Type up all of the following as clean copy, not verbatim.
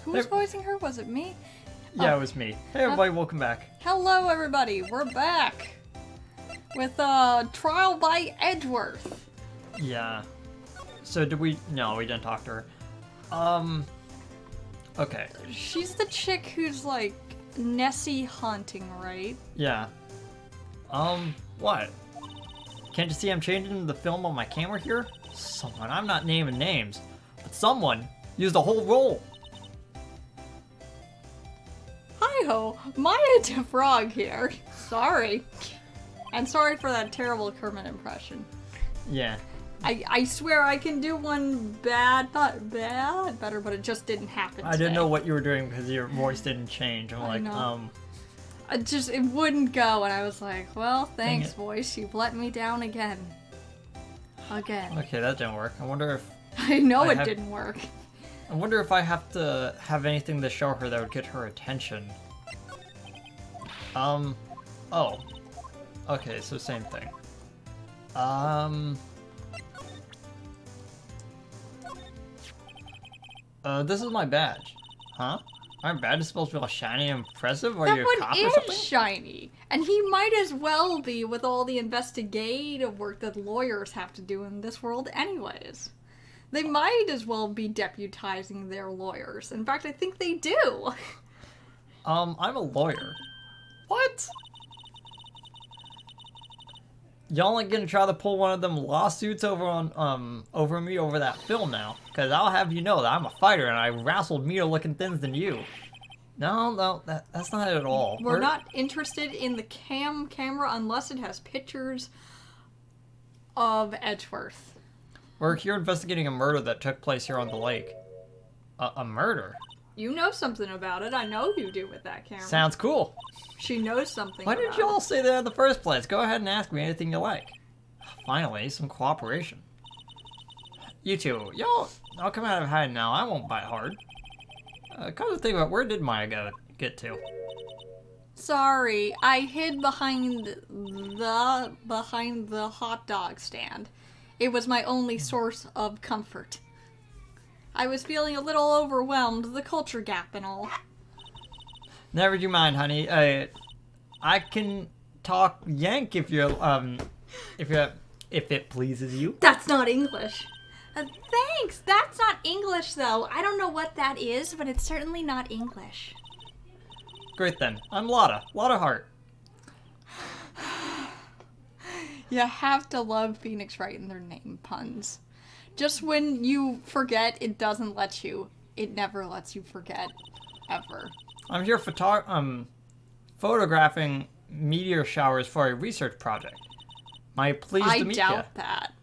Who was voicing her? Was it me? Yeah, it was me. Hey everybody, welcome back. Hello everybody, we're back with Trial by Edgeworth. Yeah. So did we? No, we didn't talk to her. Okay. She's the chick who's like Nessie hunting, right? Yeah. What? Can't you see I'm changing the film on my camera here? Someone, I'm not naming names, but someone used a whole roll. Hi-ho, Maya DeFrog here. Sorry. And sorry for that terrible Kermit impression. Yeah. I swear I can do one better, but it just didn't happen I today. didn't know what you were doing because your voice didn't change. I'm like, it wouldn't go, and I was like, well, thanks, voice. You've let me down again. Again. Okay, that didn't work. I wonder if... I know it didn't work. I wonder if I have to have anything to show her that would get her attention. Oh. Okay, so same thing. This is my badge. Huh? My badge is supposed to be all shiny and impressive? Are you a cop or That something? one is shiny. And he might as well be with all the investigative work that lawyers have to do in this world anyways. They might as well be deputizing their lawyers. In fact, I think they do. I'm a lawyer. What? Y'all ain't gonna try to pull one of them lawsuits over me over that film now, cause I'll have you know that I'm a fighter and I wrestled meaner looking things than you. No, that's not it at all. We're not interested in the camera unless it has pictures of Edgeworth. We're here investigating a murder that took place here on the lake. A murder? You know something about it. I know you do with that camera. Sounds cool. She knows something Why about didn't you all say that in the first place? Go ahead and ask me anything you like. Finally, some cooperation. You two, y'all come out of hiding now. I won't bite hard. Come to think about, where did Maya get to? Sorry, I hid behind the hot dog stand. It was my only source of comfort. I was feeling a little overwhelmed, the culture gap and all. Never you mind, honey. I can talk Yank if it pleases you. That's not English. Thanks. That's not English, though. I don't know what that is, but it's certainly not English. Great then. I'm Lotta Hart. You have to love Phoenix Wright and their name puns. Just when you forget, it doesn't let you. It never lets you forget, ever. I'm here photographing meteor showers for a research project. Pleased to meet you. I doubt that.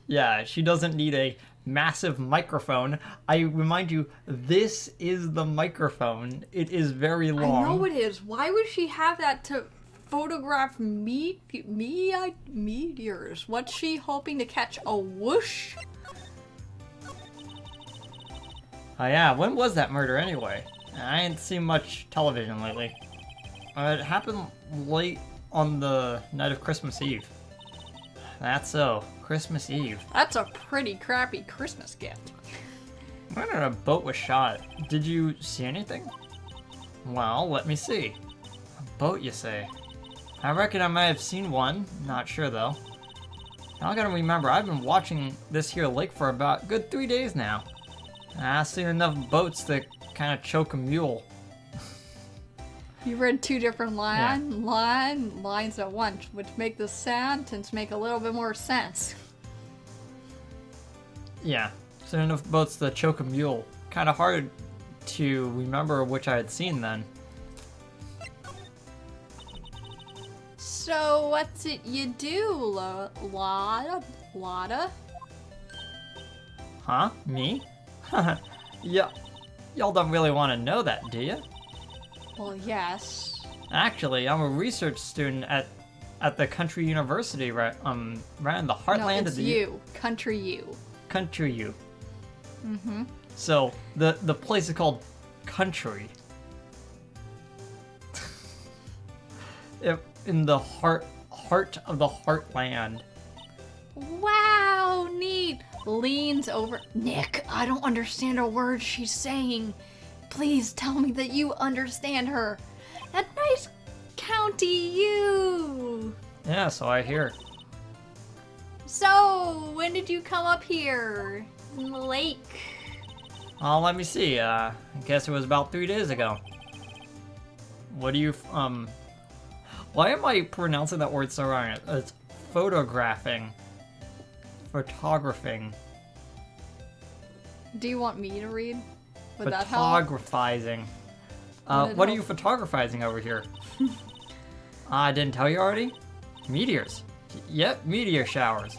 Yeah, she doesn't need a massive microphone. I remind you, this is the microphone. It is very long. I know it is. Why would she have that to photograph meteors? What's she hoping to catch? A whoosh? Oh yeah, when was that murder anyway? I ain't seen much television lately. It happened late on the night of Christmas Eve. That's so. Christmas Eve. That's a pretty crappy Christmas gift. When a boat was shot, did you see anything? Well, let me see. A boat, you say? I reckon I might have seen one. Not sure, though. Now I gotta remember, I've been watching this here lake for about a good 3 days now. I've seen enough boats to kind of choke a mule. You read two different lines at once, which make the sentence make a little bit more sense. Yeah, seen enough boats to choke a mule. Kind of hard to remember which I had seen then. So, what's it you do, Lotta? Huh? Me? Yeah, y'all don't really want to know that, do you? Well, yes. Actually, I'm a research student at the country university right in the heartland of the Country U. Country U. Mm-hmm. So the place is called Country. In the heart of the heartland. Wow, neat. Leans over. Nick, I don't understand a word she's saying. Please tell me that you understand her. That nice County you. Yeah, so I hear. So, when did you come up here? In the lake? Oh, let me see. I guess it was about 3 days ago. What do you, why am I pronouncing that word so wrong? It's photographing. Photographing. Do you want me to read? Would that help? Photographizing. What are you photographizing over here? I didn't tell you already? Meteors. Yep, meteor showers.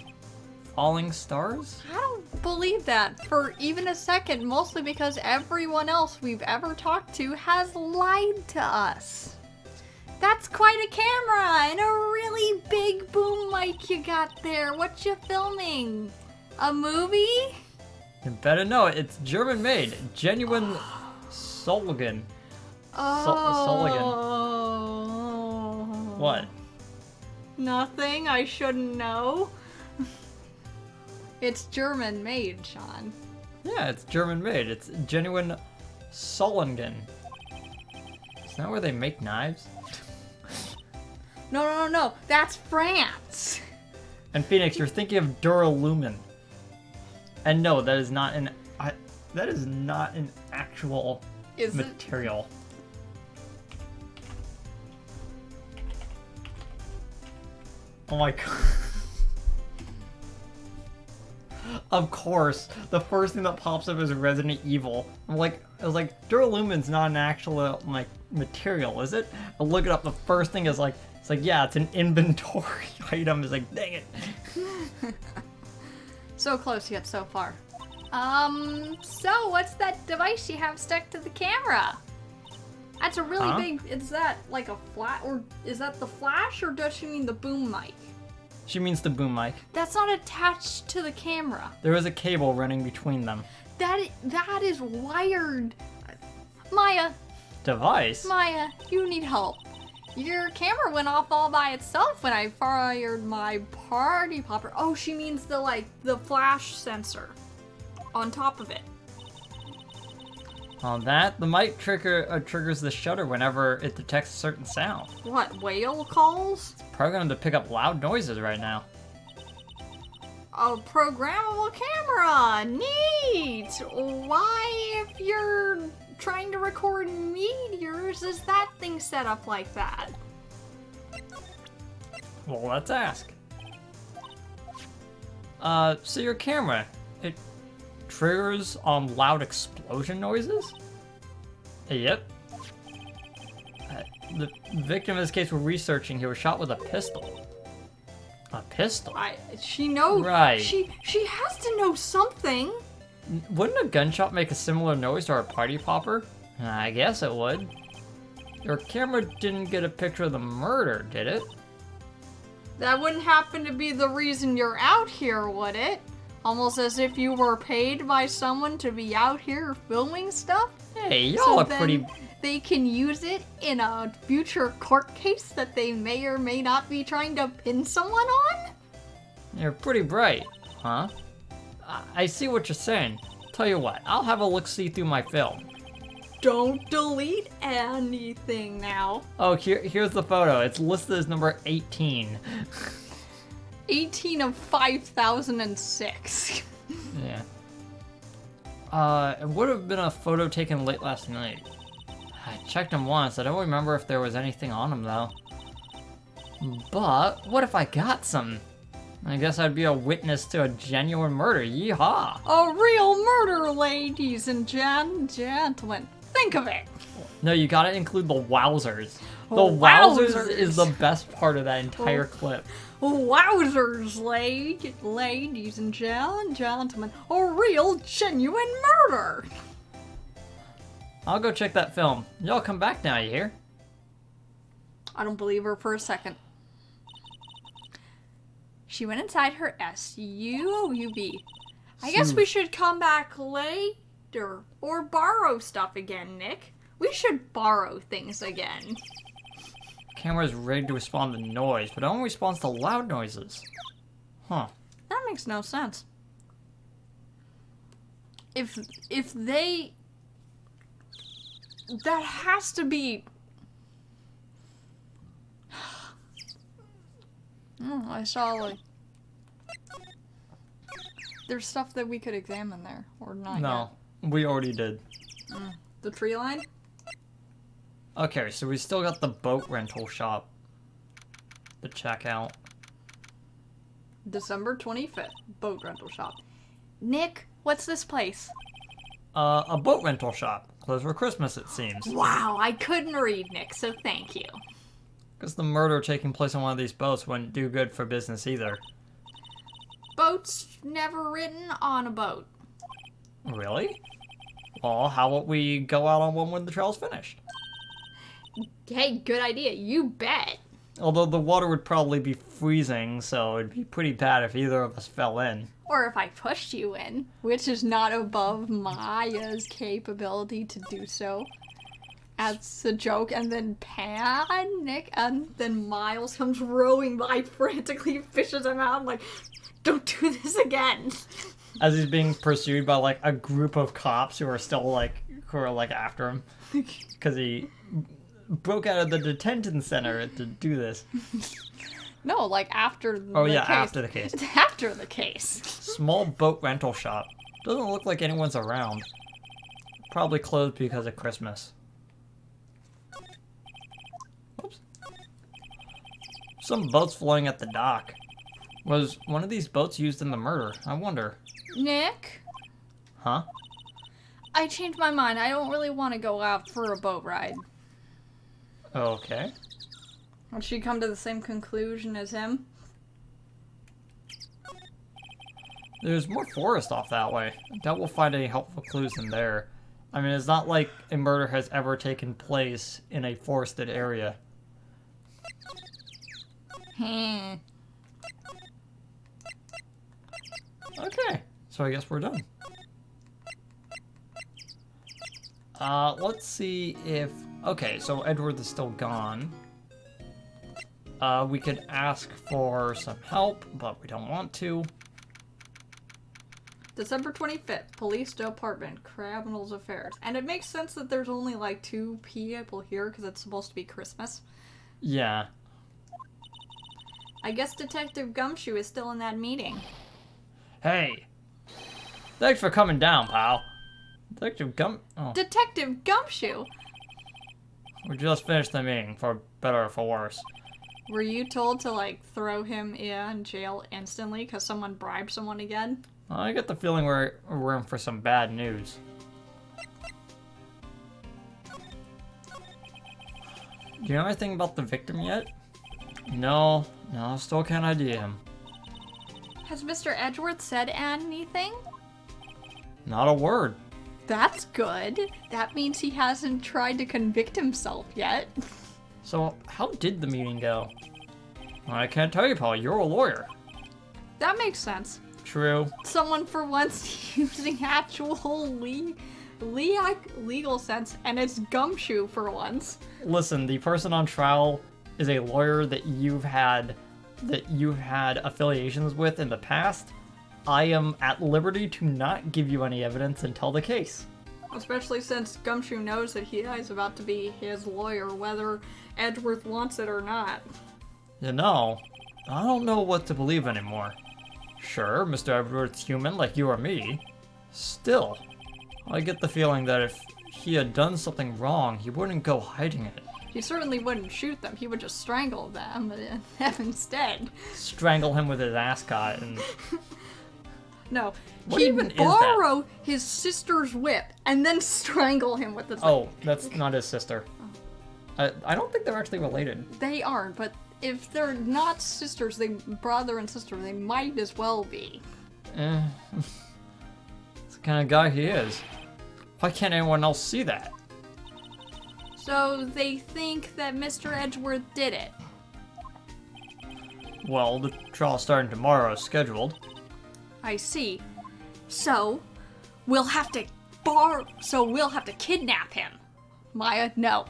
Falling stars? I don't believe that for even a second, mostly because everyone else we've ever talked to has lied to us. That's quite a camera and a really big boom mic you got there. What you filming? A movie? You better know it. It's German made. Genuine Soligan. Oh. What? Nothing. I shouldn't know. It's German made, Sean. Yeah, it's German made. It's genuine Solingen. Is that where they make knives? No. That's France. And Phoenix, you're thinking of Duralumin. And no, that is not an actual Is it? material. Oh my god. Of course, the first thing that pops up is Resident Evil. I was like, Duralumin's not an actual like material, is it? I look it up. The first thing is like, it's like, yeah, it's an inventory item. It's like, dang it. So close yet so far. So what's that device you have stuck to the camera? That's a really big, is that like a flat, or is that the flash, or does she mean the boom mic? She means the boom mic. That's not attached to the camera. There is a cable running between them. That is wired. Maya, you need help. Your camera went off all by itself when I fired my party popper. Oh, she means the flash sensor on top of it. On that, the mic triggers the shutter whenever it detects a certain sound. What, whale calls? It's programmed to pick up loud noises right now. A programmable camera! Neat! Why, if you're trying to record meteors, is that thing set up like that? Well, let's ask. So your camera, it triggers loud explosion noises? Yep. The victim in this case we're researching, he was shot with a pistol. A pistol? She knows. Right. She has to know something. Wouldn't a gunshot make a similar noise to our party popper? I guess it would. Your camera didn't get a picture of the murder, did it? That wouldn't happen to be the reason you're out here, would it? Almost as if you were paid by someone to be out here filming stuff? Hey, y'all are pretty... They can use it in a future court case that they may or may not be trying to pin someone on? You're pretty bright, huh? I see what you're saying. Tell you what, I'll have a look-see through my film. Don't delete anything now. Oh, here's the photo. It's listed as number 18. 18 of 5006. Yeah. It would have been a photo taken late last night. I checked them once. I don't remember if there was anything on them, though. But, what if I got some? I guess I'd be a witness to a genuine murder. Yeehaw! A real murder, ladies and gentlemen. Think of it. No, you gotta include the wowzers. The Oh, wowzers is the best part of that entire clip. Wowzers, ladies and gentlemen. A real, genuine murder. I'll go check that film. Y'all come back now, you hear? I don't believe her for a second. She went inside her SUV. I guess we should come back later. Or borrow stuff again, Nick. We should borrow things again. Camera's rigged to respond to noise, but it only responds to loud noises. Huh. That makes no sense. If they... That has to be... Oh, I saw, like... There's stuff that we could examine there, or not No, we already did. yet. The tree line? Okay, so we still got the boat rental shop to check out. December 25th, boat rental shop. Nick, what's this place? A boat rental shop. Closed for Christmas, it seems. Wow, I couldn't read, Nick, so thank you. Because the murder taking place on one of these boats wouldn't do good for business either. Boats never written on a boat. Really? Well, how about we go out on one when the trial's finished? Hey, good idea. You bet. Although the water would probably be freezing, so it'd be pretty bad if either of us fell in. Or if I pushed you in, which is not above Maya's capability to do so. As a joke, and then panic, and then Miles comes rowing by, frantically fishes him out, like, don't do this again. As he's being pursued by, like, a group of cops who are still, after him. Because he broke out of the detention center to do this. No, like, after the case. Oh, yeah, after the case. It's after the case. Small boat rental shop. Doesn't look like anyone's around. Probably closed because of Christmas. Oops. Some boats floating at the dock. Was one of these boats used in the murder? I wonder. Nick? Huh? I changed my mind. I don't really want to go out for a boat ride. Okay. Would she come to the same conclusion as him? There's more forest off that way. I doubt we'll find any helpful clues in there. I mean, it's not like a murder has ever taken place in a forested area. Okay, so I guess we're done. Let's see if... Okay, so Edward is still gone. We could ask for some help, but we don't want to. December 25th, Police Department, Criminals Affairs. And it makes sense that there's only like 2 people here because it's supposed to be Christmas. Yeah. I guess Detective Gumshoe is still in that meeting. Hey. Thanks for coming down, pal. Detective Gumshoe? We just finished the meeting, for better or for worse. Were you told to, like, throw him in jail instantly because someone bribed someone again? I get the feeling we're in for some bad news. Do you know anything about the victim yet? No, still can't ID him. Has Mr. Edgeworth said anything? Not a word. That's good. That means he hasn't tried to convict himself yet. So, how did the meeting go? I can't tell you, Paul. You're a lawyer. That makes sense. True. Someone for once using actual legal sense, and it's Gumshoe for once. Listen, the person on trial is a lawyer that you've had affiliations with in the past. I am at liberty to not give you any evidence until the case. Especially since Gumshoe knows that he is about to be his lawyer, whether Edgeworth wants it or not. You know, I don't know what to believe anymore. Sure, Mr. Edwards' human like you or me. Still, I get the feeling that if he had done something wrong, he wouldn't go hiding it. He certainly wouldn't shoot them. He would just strangle them instead. Strangle him with his ascot and... No, What he'd even is borrow his sister's whip and then strangle him with his whip. Oh, that's not his sister. I don't think they're actually related. They aren't, but if they're not sisters, they brother and sister, they might as well be. It's the kind of guy he is. Why can't anyone else see that? So they think that Mr. Edgeworth did it. Well, the trial starting tomorrow is scheduled. I see. So we'll have to kidnap him. Maya, no.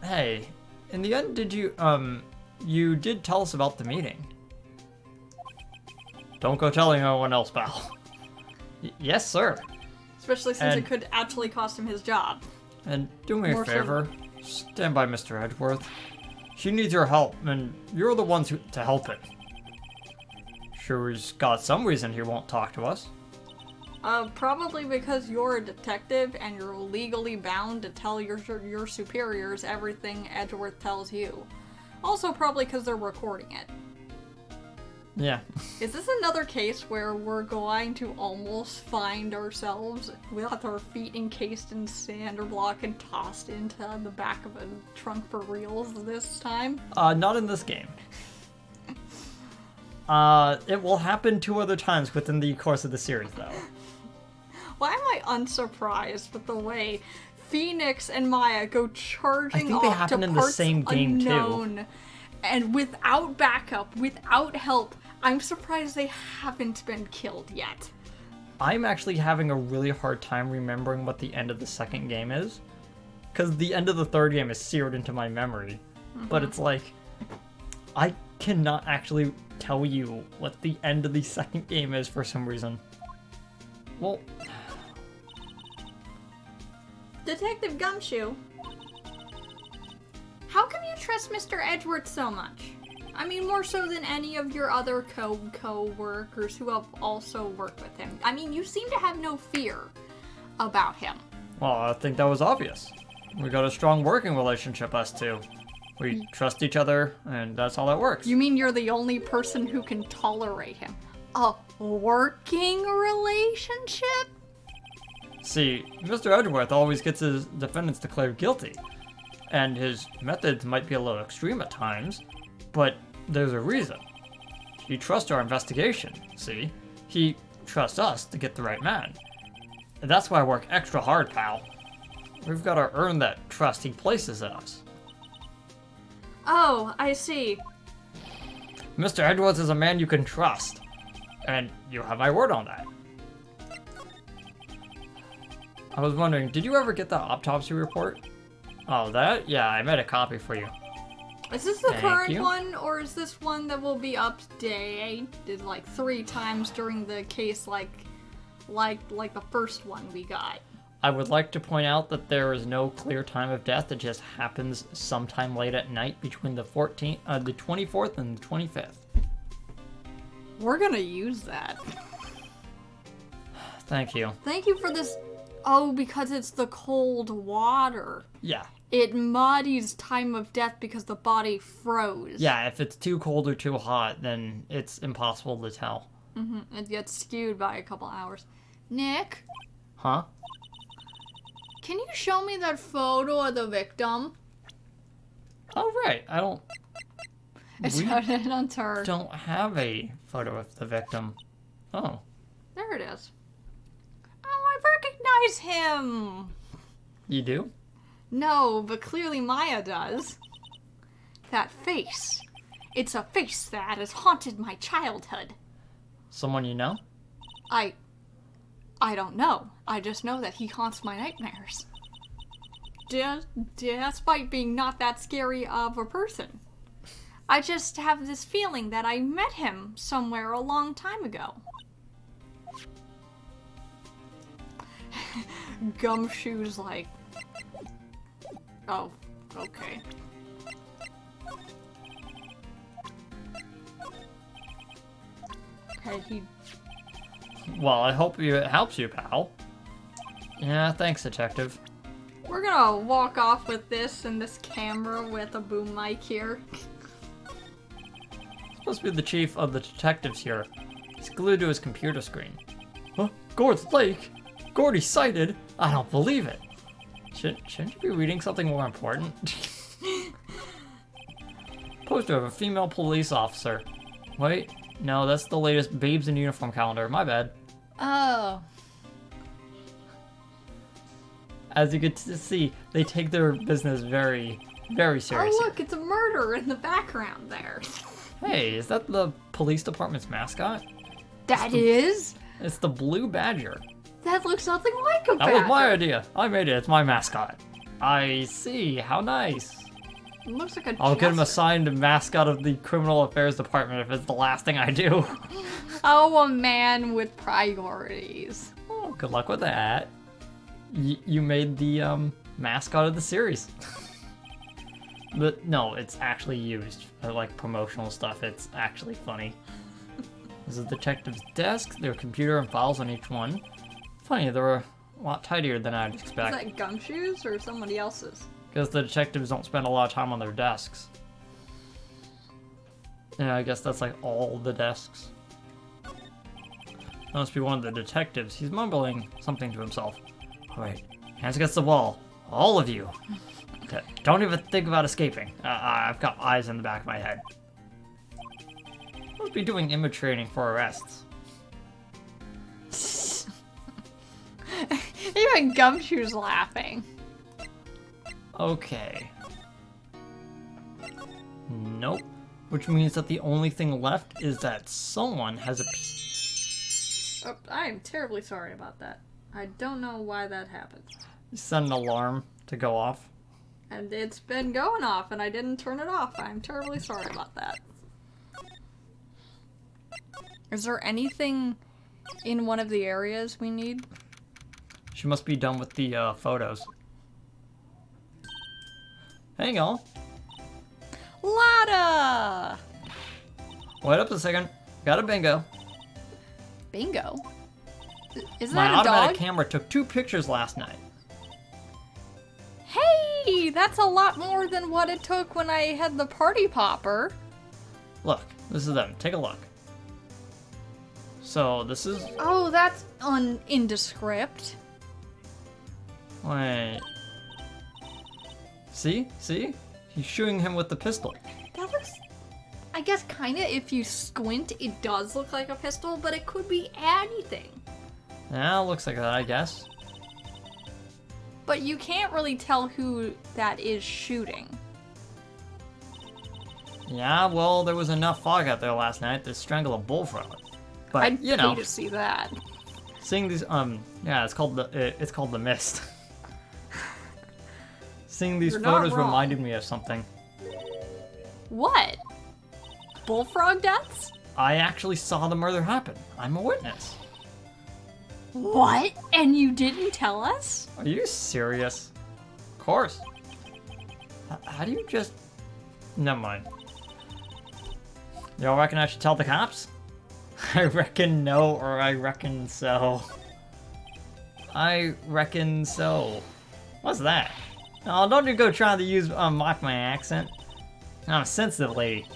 Hey, in the end, you did tell us about the meeting. Don't go telling anyone else, pal. Yes, sir. Especially since it could actually cost him his job. And do me a More so- favor. Stand by Mr. Edgeworth. She needs your help, and you're the ones to help it. Sure, he's got some reason he won't talk to us. Probably because you're a detective and you're legally bound to tell your superiors everything Edgeworth tells you. Also, probably because they're recording it. Yeah. Is this another case where we're going to almost find ourselves with our feet encased in cinder block and tossed into the back of a trunk for reals this time? Not in this game. It will happen 2 other times within the course of the series, though. Why am I unsurprised with the way Phoenix and Maya go charging I think they off happen to in the parts same game, too. unknown, and without backup, without help? I'm surprised they haven't been killed yet. I'm actually having a really hard time remembering what the end of the second game is. Because the end of the third game is seared into my memory. But it's like, I cannot actually tell you what the end of the second game is for some reason. Well, Detective Gumshoe, how come you trust Mr. Edgeworth so much? I mean, more so than any of your other co-workers who have also worked with him. I mean, you seem to have no fear about him. well, I think that was obvious. We got a strong working relationship, us two. We trust each other, and that's how that works. You mean you're the only person who can tolerate him? A working relationship? See, Mr. Edgeworth always gets his defendants declared guilty, and his methods might be a little extreme at times, but there's a reason. He trusts our investigation, see? He trusts us to get the right man. And that's why I work extra hard, pal. We've got to earn that trust he places in us. Oh, I see. Mr. Edgeworth is a man you can trust, and you have my word on that. I was wondering, did you ever get the autopsy report? Oh, that? Yeah, I made a copy for you. Is this the Thank current you. one, or is this one that will be updated like 3 times during the case, like the first one we got? I would like to point out that there is no clear time of death. It just happens sometime late at night between the 24th and the 25th. We're gonna use that. Thank you. Thank you for this. Oh, because it's the cold water. Yeah. It muddies time of death because the body froze. Yeah, if it's too cold or too hot, then it's impossible to tell. It gets skewed by a couple hours. Nick, Huh? can you show me that photo of the victim? Oh, right. I don't... I We showed it on her. don't have a photo of the victim. Oh. There it is. Oh, I recognize him! You do? No, but clearly Maya does. That face. It's a face that has haunted my childhood. Someone you know? I don't know. I just know that he haunts my nightmares. Despite being not that scary of a person. I just have this feeling that I met him somewhere a long time ago. Gumshoe's like, oh, okay. Okay, he... Well, I hope it helps you, pal. Yeah, thanks, detective. We're gonna walk off with this and this camera with a boom mic here. Supposed to be the chief of the detectives here. He's glued to his computer screen. Huh? Gord's Lake? Gordy sighted? I don't believe it. Shouldn't you be reading something more important? Poster of a female police officer. Wait, no, that's the latest Babes in Uniform calendar. My bad. Oh. As you get to see, they take their business very, very seriously. Oh, look, it's a murder in the background there. Hey, is that the police department's mascot? That is? It's the Blue Badger. That looks nothing like a That badger. was my idea. I made it. It's my mascot. I see. How nice. It looks like a I'll get him jester. assigned mascot of the criminal affairs department if it's the last thing I do. Oh, a man with priorities. Oh, good luck with that. You made the mascot of the series. But no, it's actually used for like promotional stuff. It's actually funny. This is the detective's desk. There are computer and files on each one. Funny, they're a lot tidier than I'd expect. Is that Gumshoe's or somebody else's? Because the detectives don't spend a lot of time on their desks. Yeah, I guess that's like all the desks. That must be one of the detectives. He's mumbling something to himself. Alright, hands against the wall. All of you. Okay, don't even think about escaping. I've got eyes in the back of my head. Must be doing image training for arrests. Even Gumshoe's laughing. Okay. Nope. Which means that the only thing left is that someone has a... Oh, I am terribly sorry about that. I don't know why that happened. Set an alarm to go off. And it's been going off and I didn't turn it off. I'm terribly sorry about that. Is there anything in one of the areas we need? She must be done with the photos. Hang on. Lotta! Wait up a second. Got a bingo. Bingo? Is My that a automatic dog? camera took 2 pictures last night. Hey! That's a lot more than what it took when I had the party popper. Look, this is them. Take a look. So this is... Oh, that's indescript. Wait. See? See? He's shooting him with the pistol. That looks... I guess kinda if you squint, it does look like a pistol, but it could be anything. Yeah, looks like that, I guess. But you can't really tell who that is shooting. Yeah, well, there was enough fog out there last night to strangle a bullfrog. But, I'd you know, pay to see that. seeing these, yeah, it's called the mist. Seeing these You're not photos wrong. reminded me of something. What? Bullfrog deaths? I actually saw the murder happen. I'm a witness. What? And you didn't tell us? Are you serious? Of course. How do you just... Never mind. Y'all reckon I should tell the cops? I reckon no, or I reckon so. I reckon so. What's that? Oh, don't you go trying to use mock my accent. I'm a sensitive lady.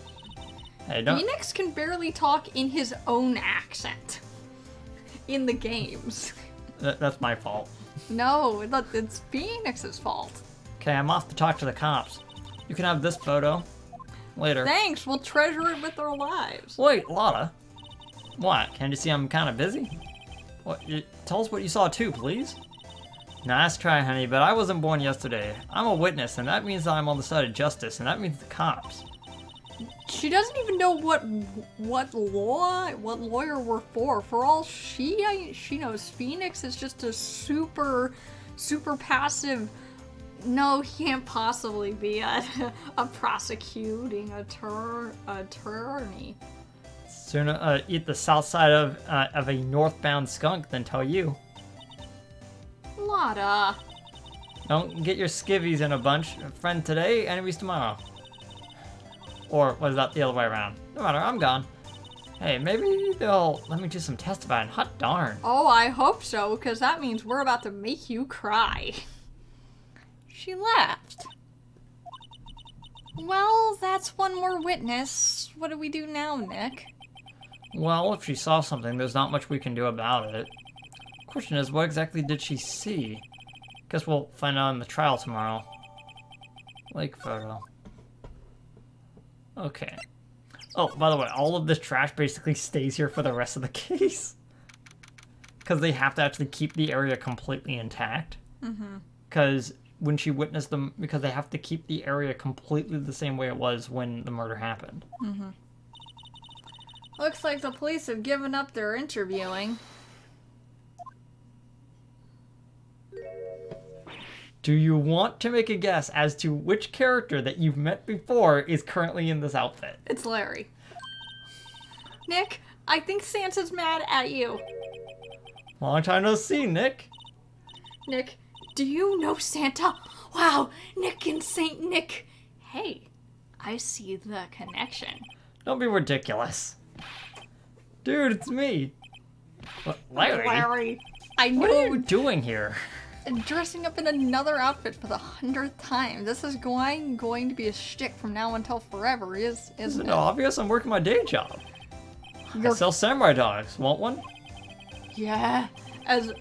Hey, don't. Phoenix can barely talk in his own accent. In the games. That's my fault. No, it's Phoenix's fault. Okay, I'm off to talk to the cops. You can have this photo later. Thanks, we'll treasure it with our lives. Wait, Lotta. What? Can't you see I'm kind of busy? What? Tell us what you saw too, please. Nice try, honey, but I wasn't born yesterday. I'm a witness, and that means that I'm on the side of justice, and that means the cops. She doesn't even know what lawyer we're for. For all she knows, Phoenix is just a super passive. No, he can't possibly be a prosecuting attorney. Sooner eat the south side of a northbound skunk than tell you. Lotta. Don't get your skivvies in a bunch. Friend today, enemies tomorrow. Or was that the other way around? No matter, I'm gone. Hey, maybe they'll let me do some testifying. Hot darn. Oh, I hope so, because that means we're about to make you cry. She left. Well, that's one more witness. What do we do now, Nick? Well, if she saw something, there's not much we can do about it. Question is, what exactly did she see? Guess we'll find out in the trial tomorrow. Lake photo. Okay. Oh, by the way, all of this trash basically stays here for the rest of the case. Because they have to actually keep the area completely intact. Because when she witnessed them, because they have to keep the area completely the same way it was when the murder happened. Looks like the police have given up their interviewing. Do you want to make a guess as to which character that you've met before is currently in this outfit? It's Larry. Nick, I think Santa's mad at you. Long time no see, Nick. Nick, Do you know Santa? Wow, Nick and Saint Nick. Hey, I see the connection. Don't be ridiculous. Dude, it's me. What, Larry? Larry, I know. What are you doing here? Dressing up in another outfit for the 100th time. This is going to be a shtick from now until forever, isn't Isn't it? it obvious? I'm working my day job. I sell samurai dogs. Want one? Yeah. As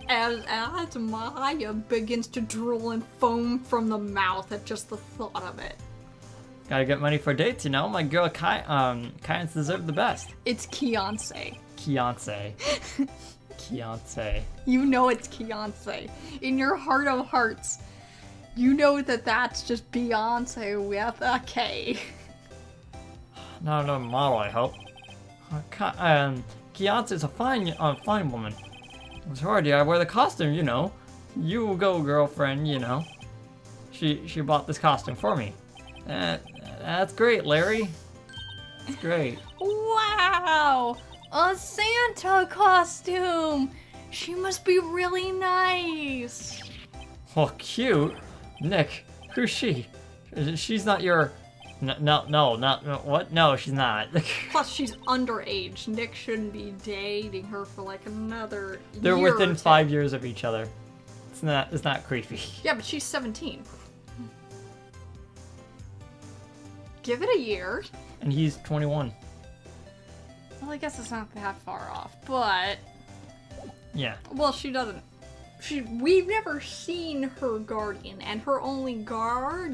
Maya begins to drool and foam from the mouth at just the thought of it. Gotta get money for dates, you know? My girl Kayans deserve the best. It's Beyonce. Beyonce. Beyonce. You know it's Beyonce. In your heart of hearts, you know that that's just Beyonce with a K. Not another model, I hope. Beyonce's a fine woman. It's hard, yeah. I wear the costume, you know. You go, girlfriend, you know. She bought this costume for me. That's great, Larry. That's great. Wow! A Santa costume! She must be really nice. Oh, cute. Nick, who's she? She's not your... What? No, she's not. Plus, she's underage. Nick shouldn't be dating her for like another They're year within or two. 5 years of each other. It's not creepy. Yeah, but she's 17. Give it a year. And he's 21. Well, I guess it's not that far off, but... Yeah. Well, she doesn't... We've never seen her guardian, and her only guardian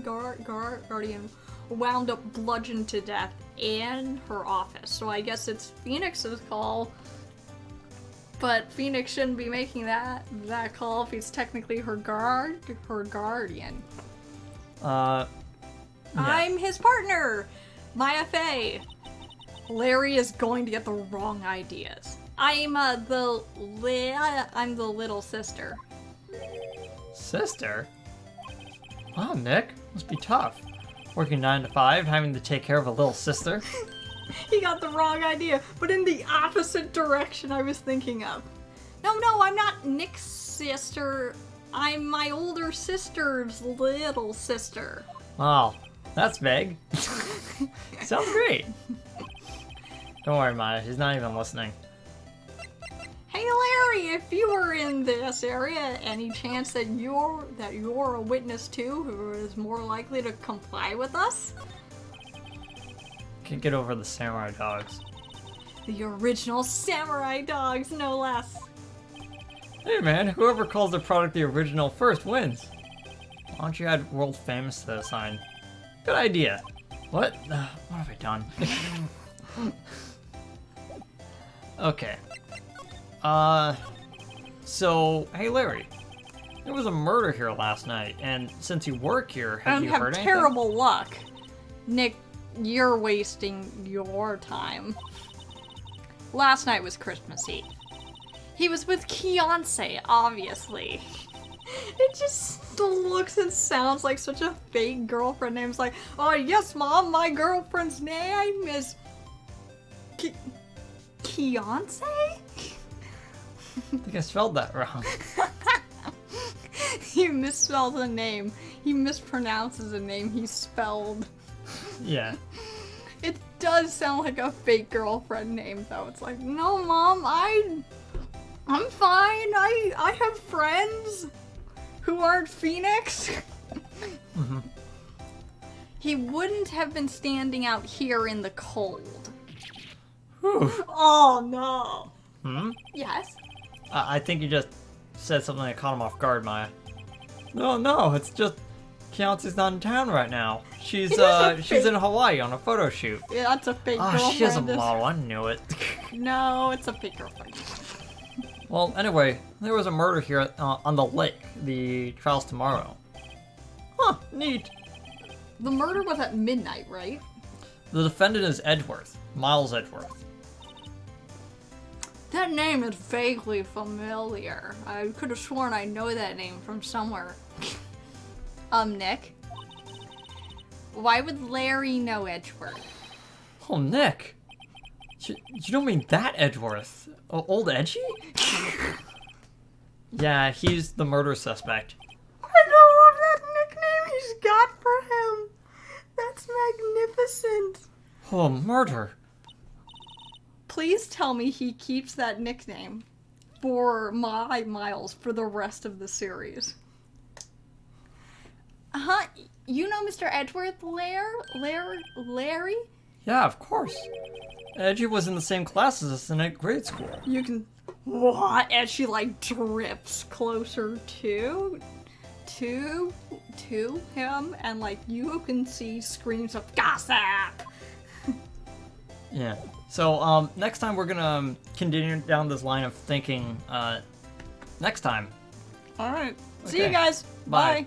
wound up bludgeoned to death in her office. So I guess it's Phoenix's call. But Phoenix shouldn't be making that call if he's technically her guardian. Yeah. I'm his partner, Maya Fey. Larry is going to get the wrong ideas. I'm the little sister. Sister? Wow, Nick. Must be tough. Working 9 to 5, having to take care of a little sister. He got the wrong idea, but in the opposite direction I was thinking of. No, I'm not Nick's sister. I'm my older sister's little sister. Wow, that's vague. Sounds great. Don't worry, Maya. She's not even listening. Hey Larry, if you were in this area, any chance that you're a witness to who is more likely to comply with us? Can't get over the samurai dogs. The original samurai dogs, no less. Hey man, whoever calls their product the original first wins. Why don't you add world famous to the sign? Good idea. What? What have I done? Okay. So, hey Larry, there was a murder here last night, and since you work here, have you heard anything? Terrible luck. Nick, you're wasting your time. Last night was Christmas Eve. He was with Beyonce, obviously. It just looks and sounds like such a fake girlfriend name. It's like, oh yes, Mom, my girlfriend's name is Beyonce? I think I spelled that wrong. He misspelled a name. He mispronounces a name he spelled. Yeah. It does sound like a fake girlfriend name, though. It's like, no, Mom, I'm fine. I have friends who aren't Phoenix. Mm-hmm. He wouldn't have been standing out here in the cold. Whew. Oh, no. Hmm? Yes? I think you just said something that caught him off guard, Maya. No, it's just Beyonce's not in town right now. She's in Hawaii on a photo shoot. Yeah, that's a fake girlfriend. Oh, she is a model. I knew it. No, it's a fake girlfriend. Well, anyway, there was a murder here on the lake. The trial's tomorrow. Huh, neat. The murder was at midnight, right? The defendant is Edgeworth, Miles Edgeworth. That name is vaguely familiar. I could have sworn I know that name from somewhere. Nick? Why would Larry know Edgeworth? Oh, Nick. You don't mean that Edgeworth? Old Edgy? Yeah, he's the murder suspect. Are she's got for him. That's magnificent. Oh, murder. Please tell me he keeps that nickname for my Miles for the rest of the series. You know Mr. Edgeworth Larry? Yeah, of course. Edgy was in the same class as us in grade school. You can... What? As she, like, drifts closer to him, and, like, you can see screams of gossip! Yeah. So, next time we're gonna continue down this line of thinking, next time. Alright. See you Okay. guys. Bye. Bye.